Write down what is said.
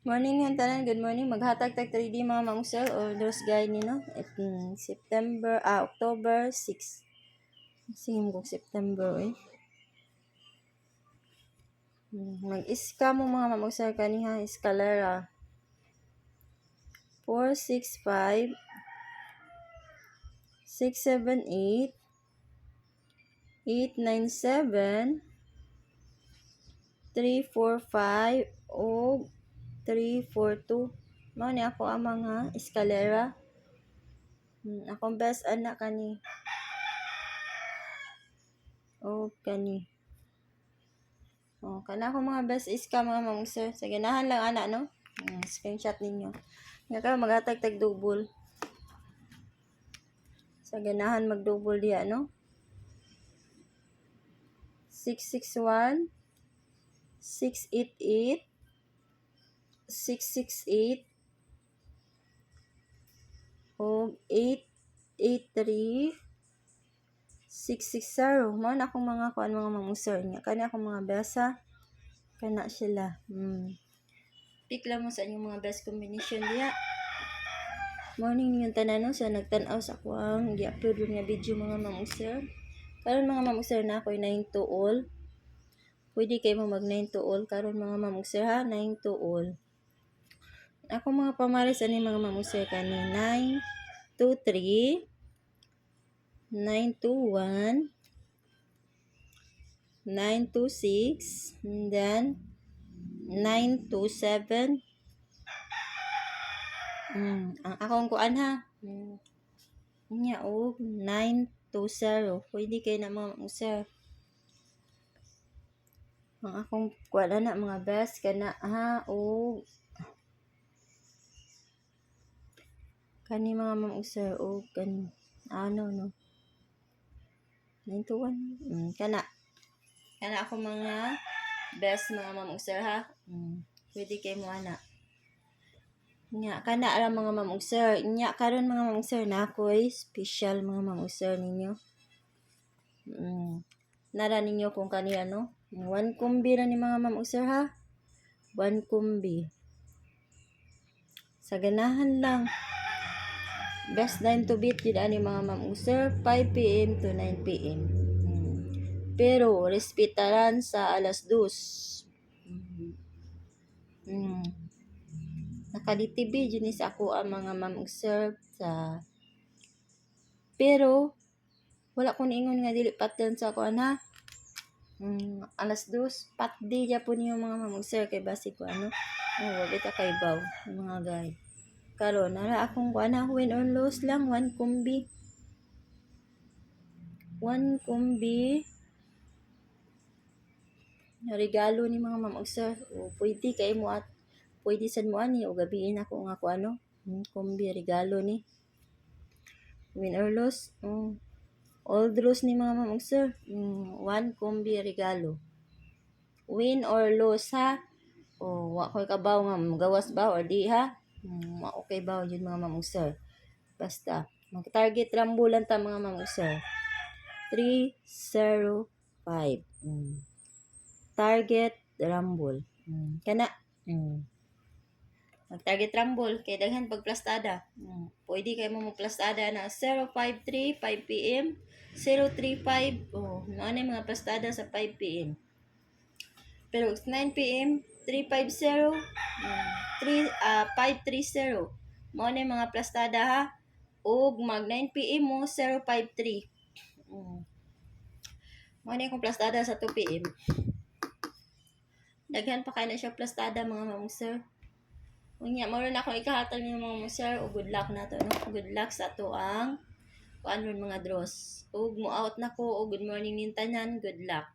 Morning yung tanan, good morning. Maghatag tag 3D mga mamsel or those guy ni no. October 6. Sige mo September eh. Mag-iska mo mga mamsel kaniha escalera. 465 678 897 345 o 342. Mao ni ako ang mga escalera. Akong best anak kani. Kani. Kana ako mga best iska mga mamsel. Sa ganahan lang anak no. Screenshot ninyo. Nga ka maghatag tag double. Sa ganahan mag-double diya no. 661 688 668 o 883 660. Mao na akong mga kuan mga mamsel niya. Kani akong mga besa. Kana sila. Pick lang mo sa inyong mga best combination diya. Morning yung tanan sa nagtan-aw sa ko ang gi-upload nga video mga mamsel. Karon mga mamsel na ako'y 9 to all. Pwede kayo mo mag 9 to all karon mga mamsel ha, 9 to all. Ako mga pamaris ani mga mamsel kani 9 to 3, 9 to 1, 9 to 6, and then 9 to 7. Ang akong kuan ha. Nya 9 to 0. Pwede kayo na mga mamsel. Ang akong kuan na mga best kana ha kani mga mamsel kani no 9 to 1 kana ako mga best mga mamsel ha. Pwede kay mo ana nya kana ra mga mamsel nya karon mga mamsel na ako'y special mga mamsel ninyo. Nara ninyo kung kani ano 1 kumbi ra ni mga mamsel ha. 1 kumbi sa ganahan lang. Best time to beat yun ani mga mamsel 5 PM to 9 PM. Pero respetaran sa alas 2. Nakaditv yun sa ako ang mga mamsel sa pero wala ko niingon nga dili patyan sa ako ana. Alas 2 patdi ja po niyo mga mamsel kay basi ko ano. Wala ta kay baw mga guy. Karon nara akong kuana win or lose lang 1 kumbi. 1 kumbi. Regalo ni mga mamsel. Pwede kay mo at pwede sad mo ani o gabiin ako nga kuano. Kumbi regalo ni. Win or lose. All draws ni mga mamsel. 1 kumbi regalo. Win or lose ha. Wa koy kabaw nga magawas ba or di ha. Okay ba yun mga mamsel. Basta mag-target rambulan ta mga mamsel. 305. Target rumble. Kana. Mag-target rumble kay daghan pagplastada. Pwede kay mo magplastada na 053 5 PM, 035 ano mga plastada sa 5 PM. Pero 9 PM 350 530 mao na mga plastada ha. Ug mag 9 PM mo 053. Mao na akong plastada sa 2 PM. Daghan pa kay na siya plastada mga mamsel. Unya mao na ako ikahatag ni mga mamsel ug good luck nato no. Good luck sa ato ang kuan mga draws. Ug mo out na ko ug good morning nin tanan. Good luck.